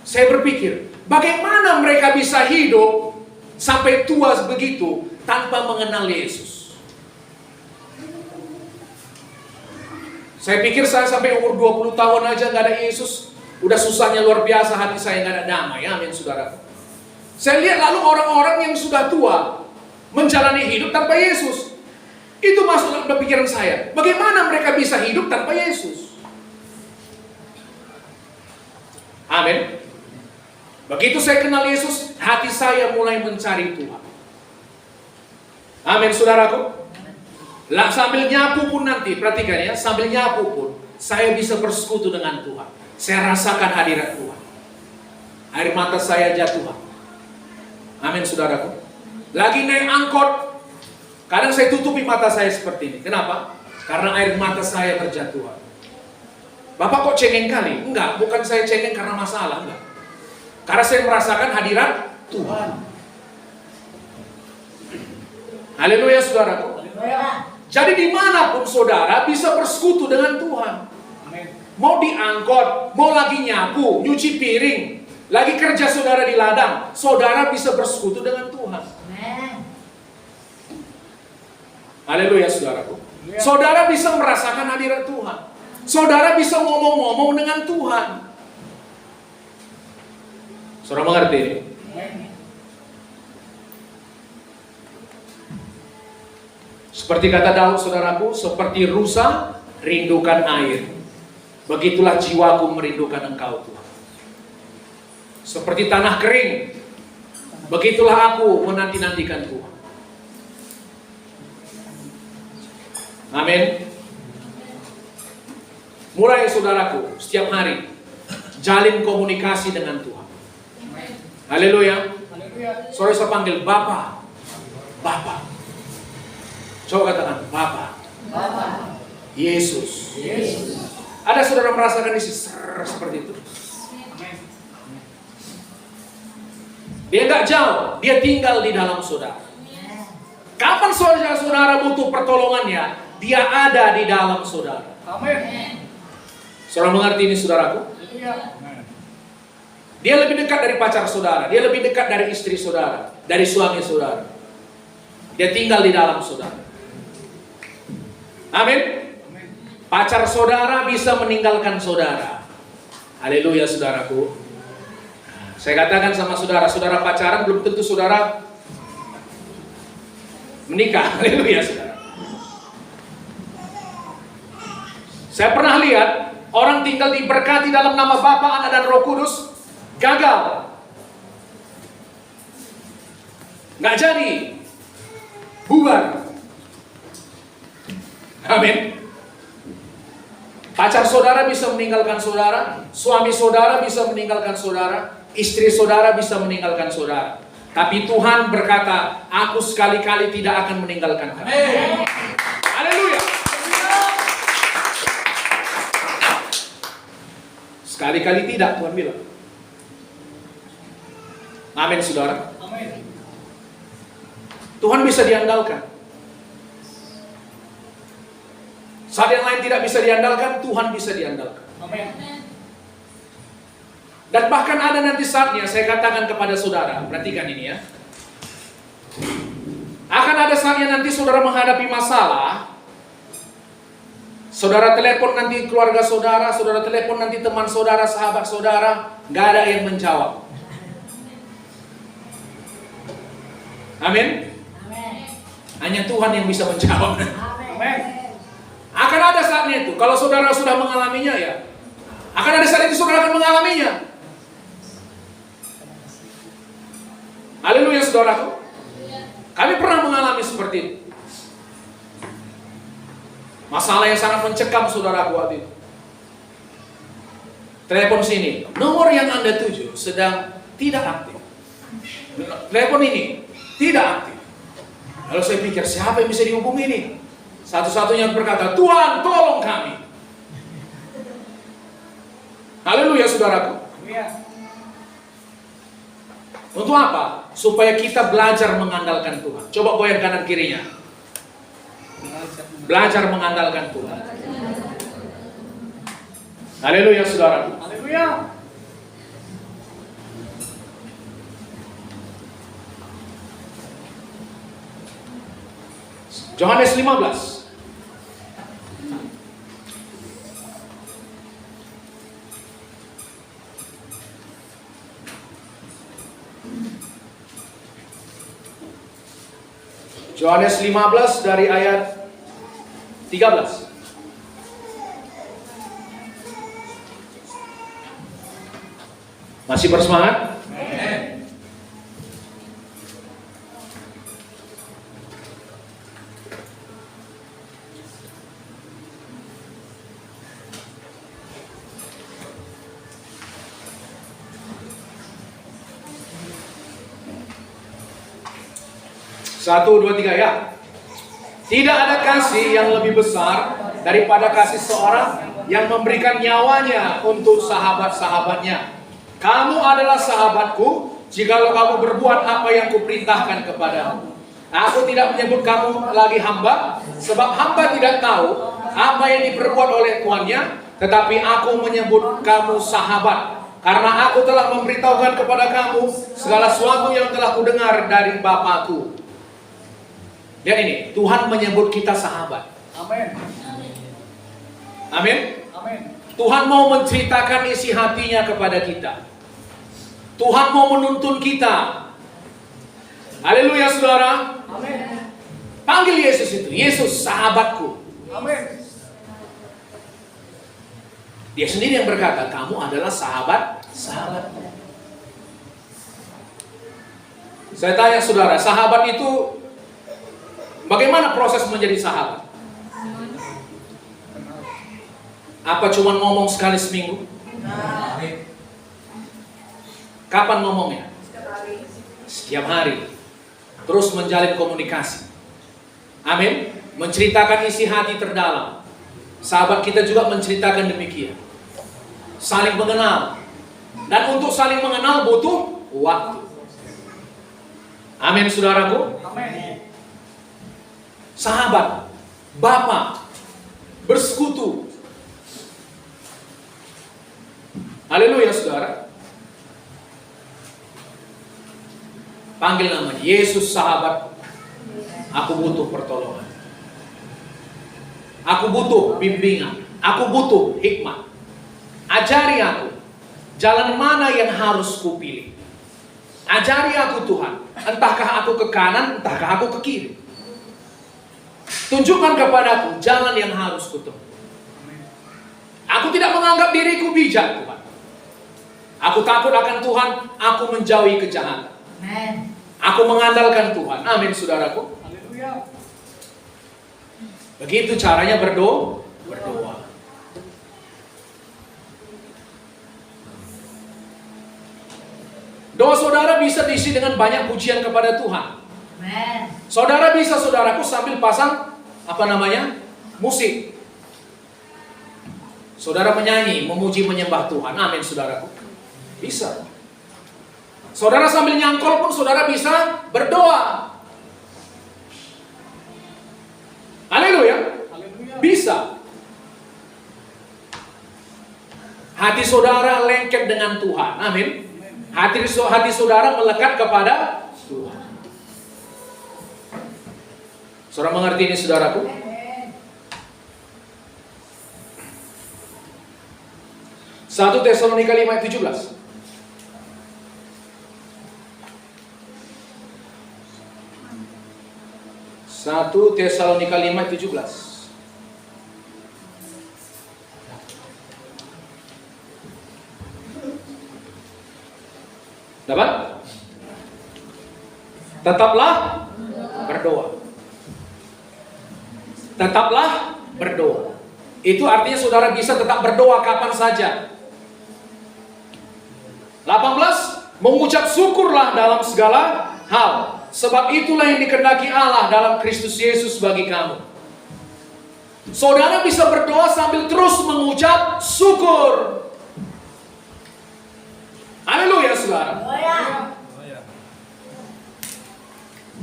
Saya berpikir, bagaimana mereka bisa hidup sampai tua begitu tanpa mengenal Yesus? Saya pikir saya sampai umur 20 tahun aja nggak ada Yesus, udah susahnya luar biasa, hati saya nggak ada damai. Amin, saudara. Saya lihat lalu orang-orang yang sudah tua menjalani hidup tanpa Yesus. Itu masuk dalam pikiran saya. Bagaimana mereka bisa hidup tanpa Yesus? Amin. Begitu saya kenal Yesus, hati saya mulai mencari Tuhan. Amin, saudaraku. Lah, sambil nyapu pun nanti, perhatikan ya, sambil nyapu pun saya bisa bersekutu dengan Tuhan. Saya rasakan hadirat Tuhan. Air mata saya jatuh. Amin, saudaraku. Lagi naik angkot, kadang saya tutupi mata saya seperti ini. Kenapa? Karena air mata saya berjatuhan. Bapak kok cengeng kali? Enggak, bukan saya cengeng karena masalah, enggak. Karena saya merasakan hadirat Tuhan. Haleluya, saudaraku. Jadi dimanapun saudara bisa bersekutu dengan Tuhan. Mau di angkot, mau lagi nyapu, nyuci piring, lagi kerja saudara di ladang, saudara bisa bersekutu dengan Tuhan. Haleluya, saudaraku. Saudara bisa merasakan hadirat Tuhan. Saudara bisa ngomong-ngomong dengan Tuhan. Saudara mengerti ini? Seperti kata Daud, saudaraku, seperti rusa rindukan air, begitulah jiwaku merindukan Engkau, Tuhan. Seperti tanah kering, begitulah aku menanti-nantikan Tuhan. Amin. Mulai, saudaraku, setiap hari jalin komunikasi dengan Tuhan. Haleluya. Saudara saya panggil Bapa. Bapa. Coba katakan Bapa. Yesus. Ada saudara merasakan isi seperti itu? Dia nggak jauh, dia tinggal di dalam saudara. Kapan saudara butuh pertolongannya, dia ada di dalam saudara. Amin. Saudara mengerti ini, saudaraku? Dia lebih dekat dari pacar saudara, dia lebih dekat dari istri saudara, dari suami saudara. Dia tinggal di dalam saudara. Amin. Pacar saudara bisa meninggalkan saudara. Haleluya, saudaraku. Saya katakan sama saudara, saudara pacaran belum tentu saudara menikah. Haleluya, saudara. Saya pernah lihat orang tinggal diberkati dalam nama Bapa, Anak dan Roh Kudus, gagal. Nggak jadi. Bubar. Amin. Pacar saudara bisa meninggalkan saudara, suami saudara bisa meninggalkan saudara, istri saudara bisa meninggalkan saudara. Tapi Tuhan berkata, aku sekali-kali tidak akan meninggalkan kamu. Haleluya. Sekali-kali tidak, Tuhan bilang. Amin, saudara. Amin. Tuhan bisa diandalkan. Saat yang lain tidak bisa diandalkan, Tuhan bisa diandalkan. Amin. Dan bahkan ada nanti saatnya, saya katakan kepada saudara, perhatikan ini ya. Akan ada saatnya nanti saudara menghadapi masalah, saudara telepon nanti keluarga saudara, saudara telepon nanti teman saudara, sahabat saudara, gak ada yang menjawab. Amin. Hanya Tuhan yang bisa menjawab. Amin. Akan ada saatnya itu, kalau saudara sudah mengalaminya ya, akan ada saat itu saudara akan mengalaminya. Haleluya, saudaraku. Kami pernah mengalami seperti itu. Masalah yang sangat mencekam saudaraku waktu itu. Telepon sini, nomor yang Anda tuju sedang tidak aktif. Telepon ini tidak aktif. Lalu saya pikir, siapa yang bisa dihubungi ini? Satu-satunya yang berkata, Tuhan tolong kami. Haleluya, saudaraku. Untuk apa? supaya kita belajar mengandalkan Tuhan. Coba goyang kanan kirinya. Belajar mengandalkan Tuhan. Haleluya saudara. Haleluya. Yohanes 15. Yohanes 15 dari ayat 13. Masih bersemangat? Satu, dua, tiga, ya. Tidak ada kasih yang lebih besar daripada kasih seorang yang memberikan nyawanya untuk sahabat-sahabatnya. Kamu adalah sahabatku jikalau kamu berbuat apa yang kuperintahkan kepadamu. Aku tidak menyebut kamu lagi hamba, sebab hamba tidak tahu apa yang diperbuat oleh tuannya, tetapi aku menyebut kamu sahabat, karena aku telah memberitahukan kepada kamu segala sesuatu yang telah kudengar dari Bapakku. Lihat ini, Tuhan menyebut kita sahabat. Amin. Amin. Amin. Tuhan mau menceritakan isi hatinya kepada kita. Tuhan mau menuntun kita. Haleluya saudara. Amin. Panggil Yesus itu, Yesus sahabatku. Amin. Dia sendiri yang berkata, kamu adalah sahabat. Saya tanya saudara, sahabat itu bagaimana proses menjadi sahabat? Apa cuma ngomong sekali seminggu? Kapan ngomongnya? Setiap hari. Terus menjalin komunikasi. Amin. Menceritakan isi hati terdalam. Sahabat kita juga menceritakan demikian. Saling mengenal. Dan untuk saling mengenal butuh waktu. Amin saudaraku. Amin. Sahabat, bapak, bersekutu. Haleluya saudara. Panggil namanya, Yesus sahabat. Aku butuh pertolongan. Aku butuh bimbingan. Aku butuh hikmat. Ajari aku jalan mana yang harus kupilih. Ajari aku Tuhan. Entahkah aku ke kanan, entahkah aku ke kiri. Tunjukkan kepadaku jalan yang harus kutempuh. Aku tidak menganggap diriku bijak Tuhan. Aku takut akan Tuhan, aku menjauhi kejahatan. Amin. Aku mengandalkan Tuhan. Amin saudaraku. Haleluya. Begitu caranya berdoa. Doa saudara bisa diisi dengan banyak pujian kepada Tuhan. Amin. Saudara bisa saudaraku sambil pasang musik. Saudara menyanyi, memuji, menyembah Tuhan. Amin saudaraku. Bisa. Saudara sambil nyangkol pun saudara bisa berdoa. Haleluya. Haleluya. Bisa. Hati saudara lengket dengan Tuhan. Amin. Hati saudara melekat kepada Tuhan. Saudara mengerti ini saudaraku? 1 Tesalonika 5 ayat 17. 1 Tesalonika 5 ayat 17. Dapat? Tetaplah berdoa. Tetaplah berdoa. Itu artinya saudara bisa tetap berdoa kapan saja. 18, mengucap syukurlah dalam segala hal, sebab itulah yang dikehendaki Allah dalam Kristus Yesus bagi kamu. Saudara bisa berdoa sambil terus mengucap syukur. Haleluya saudara.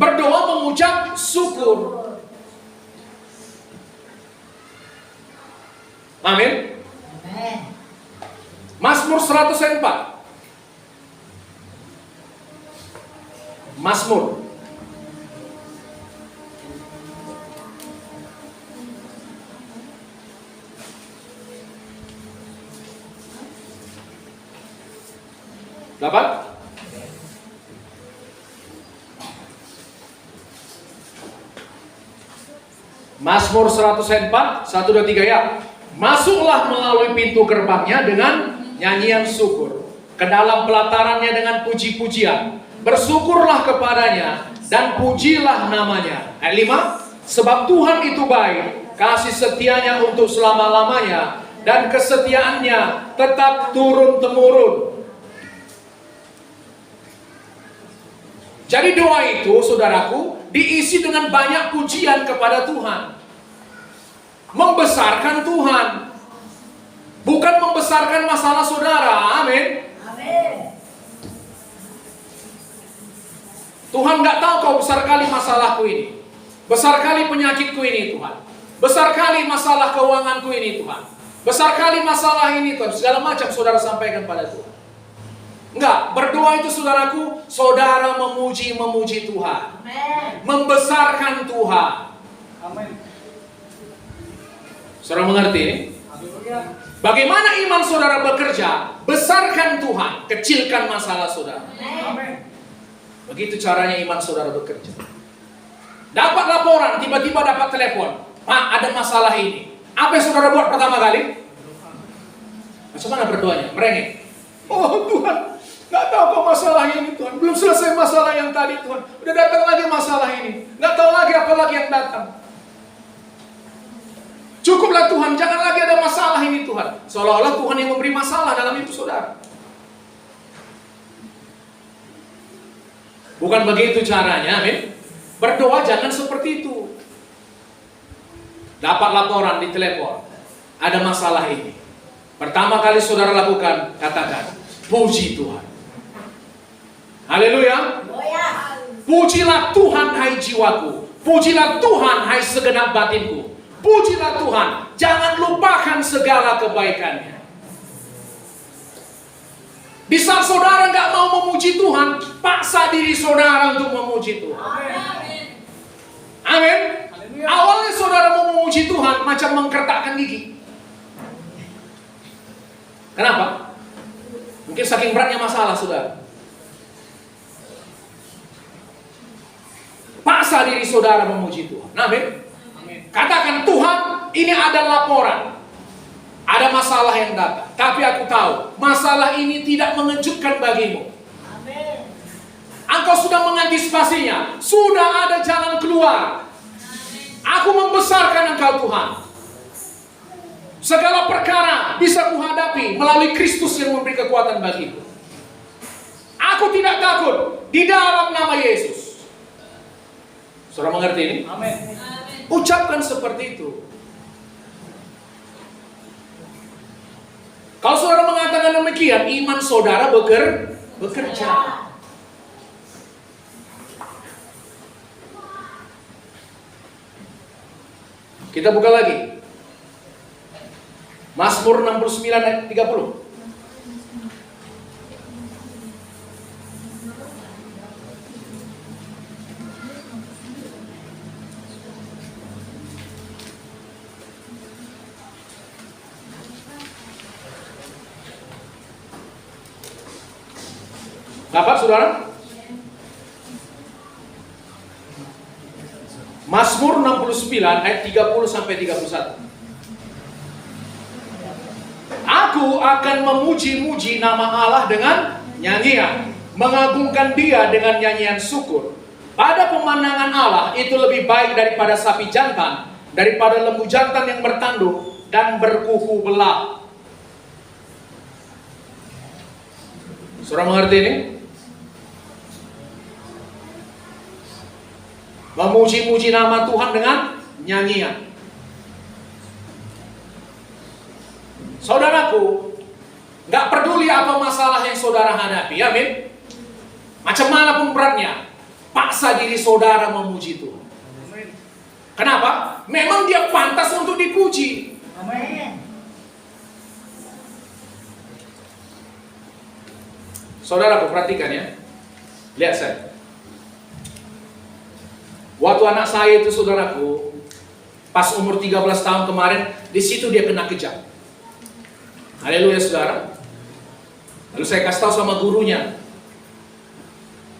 Berdoa mengucap syukur. Amin. Amen. Mazmur 104. Mazmur. Dapat? Mazmur 104, 1, 2, 3 ya. Masuklah melalui pintu gerbangnya dengan nyanyian syukur, ke dalam pelatarannya dengan puji-pujian. Bersyukurlah kepadanya dan pujilah namanya. Ayat 5, sebab Tuhan itu baik, kasih setianya untuk selama-lamanya, dan kesetiaannya tetap turun-temurun. Jadi doa itu, saudaraku, diisi dengan banyak pujian kepada Tuhan. Membesarkan Tuhan. Bukan membesarkan masalah saudara. Amin. Amin. Tuhan gak tahu kau besar kali masalahku ini. Besar kali penyakitku ini Tuhan. Besar kali masalah keuanganku ini Tuhan. Besar kali masalah ini Tuhan. Segala macam saudara sampaikan pada Tuhan. Enggak, berdoa itu saudaraku, saudara memuji Tuhan. Amen. Membesarkan Tuhan. Amin. Saudara mengerti? Bagaimana iman saudara bekerja? Besarkan Tuhan, kecilkan masalah saudara. Amen. Begitu caranya iman saudara bekerja. Dapat laporan, tiba-tiba dapat telepon, Pak, ada masalah ini. Apa yang saudara buat pertama kali? Macam mana berdoanya? Merengek. Oh Tuhan, nggak tahu kok masalah ini Tuhan. Belum selesai masalah yang tadi Tuhan. Udah datang lagi masalah ini. Nggak tahu lagi apa lagi yang datang. Cukuplah Tuhan, jangan lagi ada masalah ini Tuhan. Seolah-olah Tuhan yang memberi masalah dalam hidup saudara. Bukan begitu caranya, amin. Berdoa jangan seperti itu. Dapat laporan di telepon, ada masalah ini. Pertama kali saudara lakukan, katakan, puji Tuhan. Haleluya. Haleluya. Pujilah Tuhan hai jiwaku. Pujilah Tuhan hai segenap batinku. Pujilah Tuhan, jangan lupakan segala kebaikannya. Di saat saudara nggak mau memuji Tuhan, paksa diri saudara untuk memuji Tuhan. Amin. Amin. Awalnya saudara mau memuji Tuhan macam mengkertakkan gigi. Kenapa? Mungkin saking beratnya masalah saudara. Paksa diri saudara memuji Tuhan. Amin. Katakan, Tuhan, ini ada laporan. Ada masalah yang datang. Tapi aku tahu, masalah ini tidak mengejutkan bagimu. Amin. Engkau sudah mengantisipasinya. Sudah ada jalan keluar. Aku membesarkan Engkau Tuhan. Segala perkara bisa kuhadapi melalui Kristus yang memberi kekuatan bagiku. Aku tidak takut di dalam nama Yesus. Saudara mengerti ini? Amin. Ucapkan seperti itu. Kalau saudara mengatakan demikian, iman saudara bekerja. Kita buka lagi. Mazmur 69 ayat 30. Dapat saudara? Mazmur 69 ayat 30 sampai 31. Aku akan memuji-muji nama Allah dengan nyanyian, mengagungkan Dia dengan nyanyian syukur. Pada pemandangan Allah itu lebih baik daripada sapi jantan, daripada lembu jantan yang bertanduk dan berkuku belah. Saudara mengerti ini? Memuji-muji nama Tuhan dengan nyanyian. Saudaraku, gak peduli apa masalah yang saudara hadapi, amin. Macam mana pun beratnya, paksa diri saudara memuji Tuhan. Kenapa? Memang dia pantas untuk dipuji. Amin. Saudaraku, perhatikan ya. Lihat saya. Waktu anak saya itu, saudaraku, pas umur 13 tahun kemarin, di situ dia kena kejam. Haleluya, saudara. Lalu saya kasih tahu sama gurunya.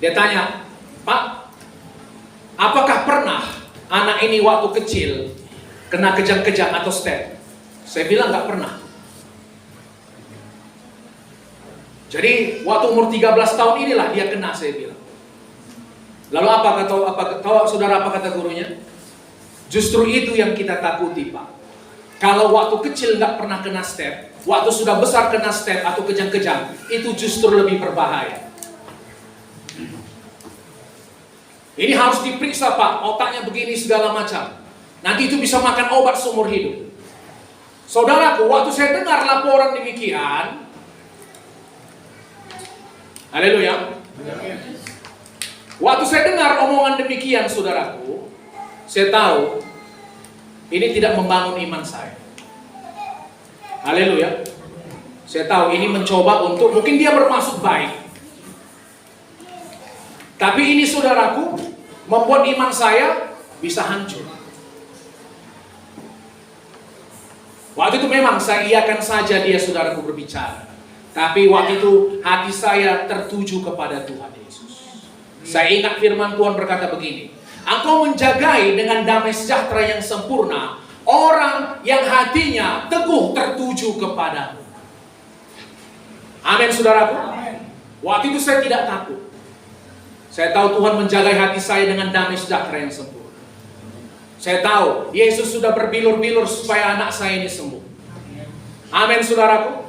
Dia tanya, Pak, apakah pernah anak ini waktu kecil kena kejang-kejang atau step? Saya bilang nggak pernah. Jadi waktu umur 13 tahun inilah dia kena, saya bilang. Lalu tahu saudara apa kata gurunya? Justru itu yang kita takuti, Pak. Kalau waktu kecil nggak pernah kena step, waktu sudah besar kena step atau kejang-kejang, itu justru lebih berbahaya. Ini harus diperiksa, Pak, otaknya begini segala macam. Nanti itu bisa makan obat seumur hidup. Saudaraku, waktu saya dengar laporan demikian, haleluya. Waktu saya dengar omongan demikian, saudaraku, saya tahu ini tidak membangun iman saya. Haleluya. Saya tahu ini mencoba untuk, mungkin dia bermaksud baik. Tapi ini, saudaraku, membuat iman saya bisa hancur. Waktu itu memang saya iakan saja dia, saudaraku, berbicara. Tapi waktu itu hati saya tertuju kepada Tuhan Yesus. Saya ingat firman Tuhan berkata begini, Engkau menjagai dengan damai sejahtera yang sempurna orang yang hatinya teguh tertuju kepadamu. Amin, saudaraku. Waktu itu saya tidak takut. Saya tahu Tuhan menjaga hati saya dengan damai sejahtera yang sempurna. Saya tahu Yesus sudah berbilur-bilur supaya anak saya ini sembuh. Amin, saudaraku.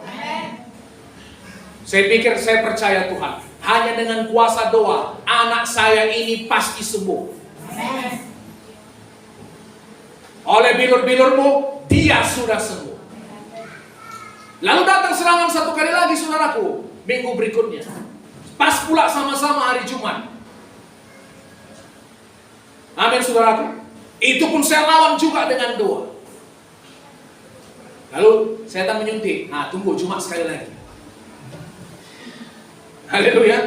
Saya pikir, saya percaya Tuhan, hanya dengan kuasa doa anak saya ini pasti sembuh. Oleh bilur-bilurmu dia sudah sembuh. Lalu datang serangan satu kali lagi, saudaraku, minggu berikutnya. Pas pula sama-sama hari Jumat. Amin, saudaraku. Itu pun saya lawan juga dengan doa. Lalu setan menyuntik. Nah, tunggu Jumat sekali lagi. Haleluya.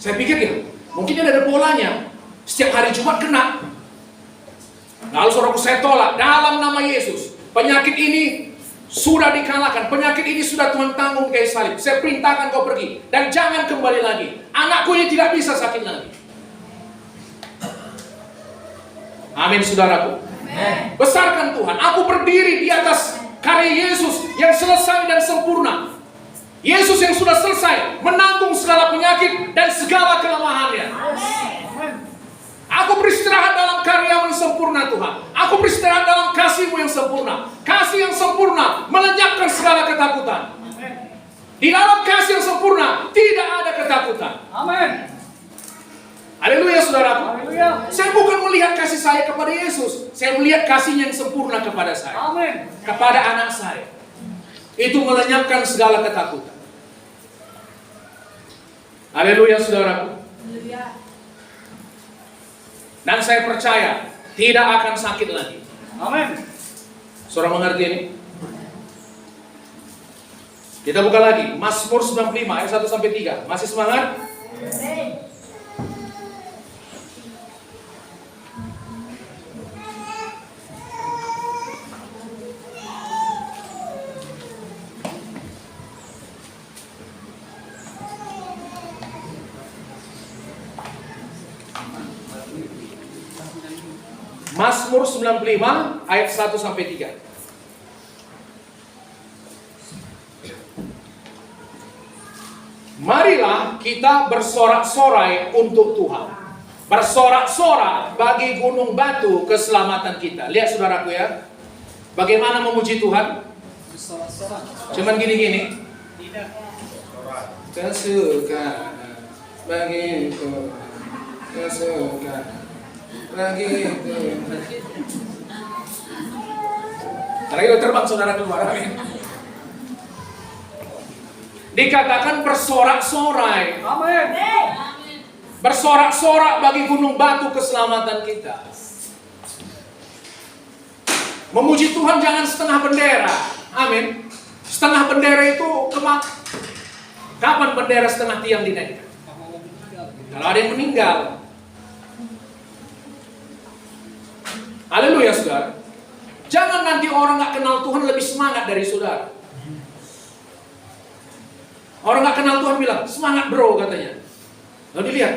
Saya pikir ya, mungkin ada polanya. Setiap hari Jumat kena. Lalu saudaraku, saya tolak dalam nama Yesus. Penyakit ini sudah dikalahkan. Penyakit ini sudah Tuhan tanggung kayu salib. Saya perintahkan kau pergi dan jangan kembali lagi. Anakku ini tidak bisa sakit lagi. Amin, saudaraku. Amin. Besarkan Tuhan. Aku berdiri di atas karya Yesus yang selesai dan sempurna. Yesus yang sudah selesai menanggung segala penyakit dan segala kelemahannya. Aku beristirahat dalam karya-Mu yang sempurna, Tuhan. Aku beristirahat dalam kasih-Mu yang sempurna. Kasih yang sempurna melenyapkan segala ketakutan. Di dalam kasih yang sempurna tidak ada ketakutan. Amin. Haleluya, saudaraku. Haleluya. Saya bukan melihat kasih saya kepada Yesus. Saya melihat kasih yang sempurna kepada saya. Amin. Kepada anak saya. Itu melenyapkan segala ketakutan. Haleluya, saudaraku. Haleluya. Dan saya percaya tidak akan sakit lagi. Amin. Saudara mengerti ini? Kita buka lagi Mazmur 95 ayat 1 sampai 3. Masih semangat? Amin. Mazmur 95 ayat 1 sampai 3. Marilah kita bersorak-sorai untuk Tuhan. Bersorak-sorai bagi gunung batu keselamatan kita. Lihat, saudaraku, ya. Bagaimana memuji Tuhan? Cuman gini-gini. Kesukaan bagiku, kesukaan bagiku. Terakhir terbang saudara keluar. Amin. Dikatakan bersorak-sorai. Amin. Bersorak-sorak bagi gunung batu keselamatan kita. Memuji Tuhan jangan setengah bendera. Amin. Setengah bendera itu kapan bendera setengah tiang dinaikkan? Kalau ada yang meninggal. Haleluya saudara. Jangan nanti orang gak kenal Tuhan lebih semangat dari saudara. Orang gak kenal Tuhan bilang, semangat bro katanya. Lalu dilihat,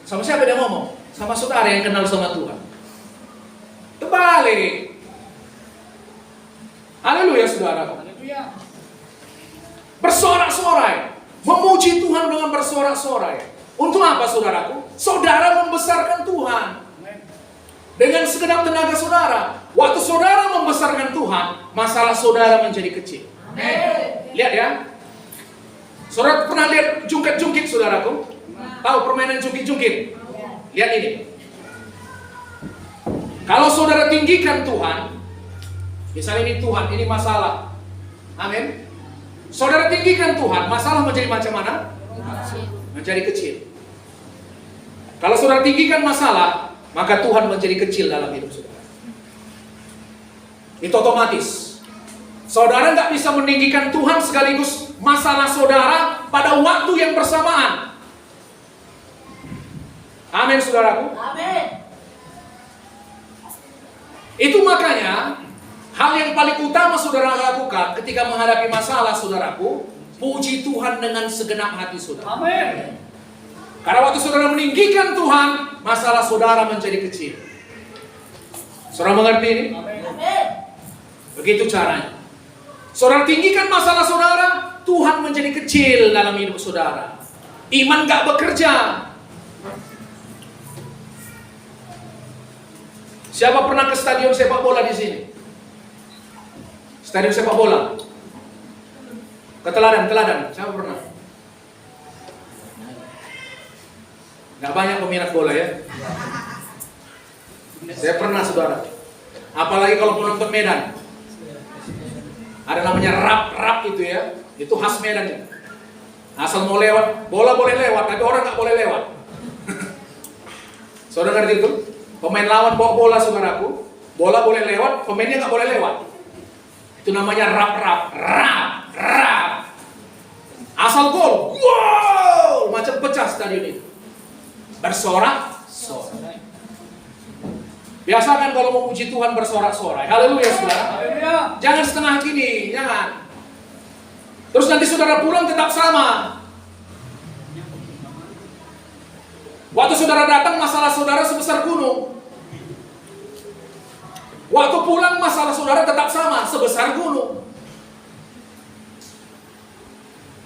sama siapa dia ngomong? Sama saudara yang kenal sama Tuhan. Terbalik. Haleluya saudara. Bersorak-sorai. Memuji Tuhan dengan bersorak-sorai. Untuk apa saudaraku? Saudara membesarkan Tuhan. Dengan segenap tenaga saudara. Waktu saudara membesarkan Tuhan, masalah saudara menjadi kecil. Lihat ya. Saudara pernah lihat jungkit-jungkit saudaraku? Tahu permainan jungkit-jungkit? Lihat ini. Kalau saudara tinggikan Tuhan, misalnya ini Tuhan, ini masalah. Amin. Saudara tinggikan Tuhan, masalah menjadi macam mana? Menjadi kecil. Kalau saudara tinggikan masalah, maka Tuhan menjadi kecil dalam hidup saudara. Itu otomatis. Saudara nggak bisa meninggikan Tuhan sekaligus masalah saudara pada waktu yang bersamaan. Amin saudaraku. Amin. Itu makanya hal yang paling utama saudara lakukan ketika menghadapi masalah saudaraku, puji Tuhan dengan segenap hati saudara. Amin. Karena waktu saudara meninggikan Tuhan, masalah saudara menjadi kecil. Saudara mengerti ini? Amin. Begitu caranya. Saudara tinggikan masalah saudara, Tuhan menjadi kecil dalam hidup saudara. Iman gak bekerja. Siapa pernah ke stadion sepak bola di sini? Stadion sepak bola. Ke teladan. Siapa pernah? Gak banyak peminat bola ya. Saya pernah saudara. Apalagi kalau penonton Medan. Ada namanya rap itu ya. Itu khas Medan. Asal mau lewat, bola boleh lewat, tapi orang gak boleh lewat. Saudara ngerti itu? Pemain lawan bawa bola saudaraku. Bola boleh lewat, pemainnya gak boleh lewat. Itu namanya rap. Asal gol, wow, macam pecah stadion itu. Bersorak-sorai. Biasakan kalau memuji Tuhan bersorak-sorai. Haleluya saudara. Jangan setengah gini, jangan. Terus nanti saudara pulang tetap sama. Waktu saudara datang masalah saudara sebesar gunung. Waktu pulang masalah saudara tetap sama, sebesar gunung.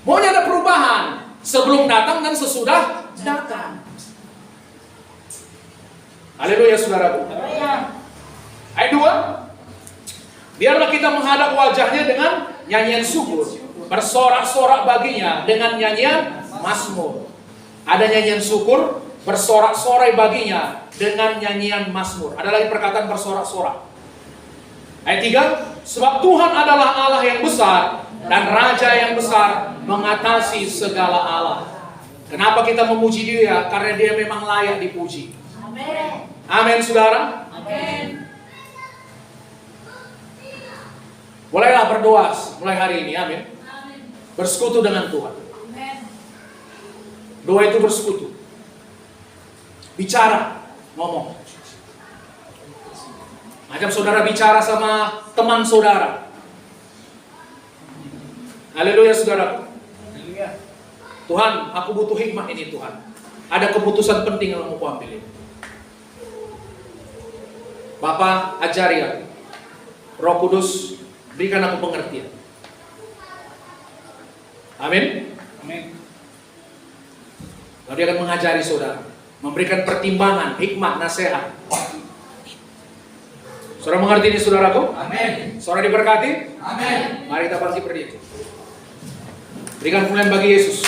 Maunya ada perubahan sebelum datang dan sesudah datang. Haleluya saudaraku. Ayat 2. Biarlah kita menghadap wajahnya dengan nyanyian syukur, bersorak-sorak baginya dengan nyanyian mazmur. Ada nyanyian syukur, bersorak-sorai baginya dengan nyanyian mazmur. Ada lagi perkataan bersorak-sorak. Ayat 3. Sebab Tuhan adalah Allah yang besar dan Raja yang besar mengatasi segala Allah. Kenapa kita memuji Dia? Karena Dia memang layak dipuji. Amin. Amin saudara. Amin. Mulailah berdoa mulai hari ini. Amin. Bersekutu dengan Tuhan. Amin. Doa itu bersekutu. Bicara, ngomong. Macam saudara bicara sama teman saudara. Haleluya saudara. Tuhan, aku butuh hikmah ini Tuhan. Ada keputusan penting yang mau aku ambil ini. Bapa, ajari aku. Roh Kudus, berikan aku pengertian. Amin. Amin. Lalu dia akan mengajari saudara, memberikan pertimbangan, hikmah, nasihat. Saudara mengerti ini saudaraku? Amin. Saudara diberkati? Amin. Mari kita bangkit berdiri. Berikan kemuliaan bagi Yesus.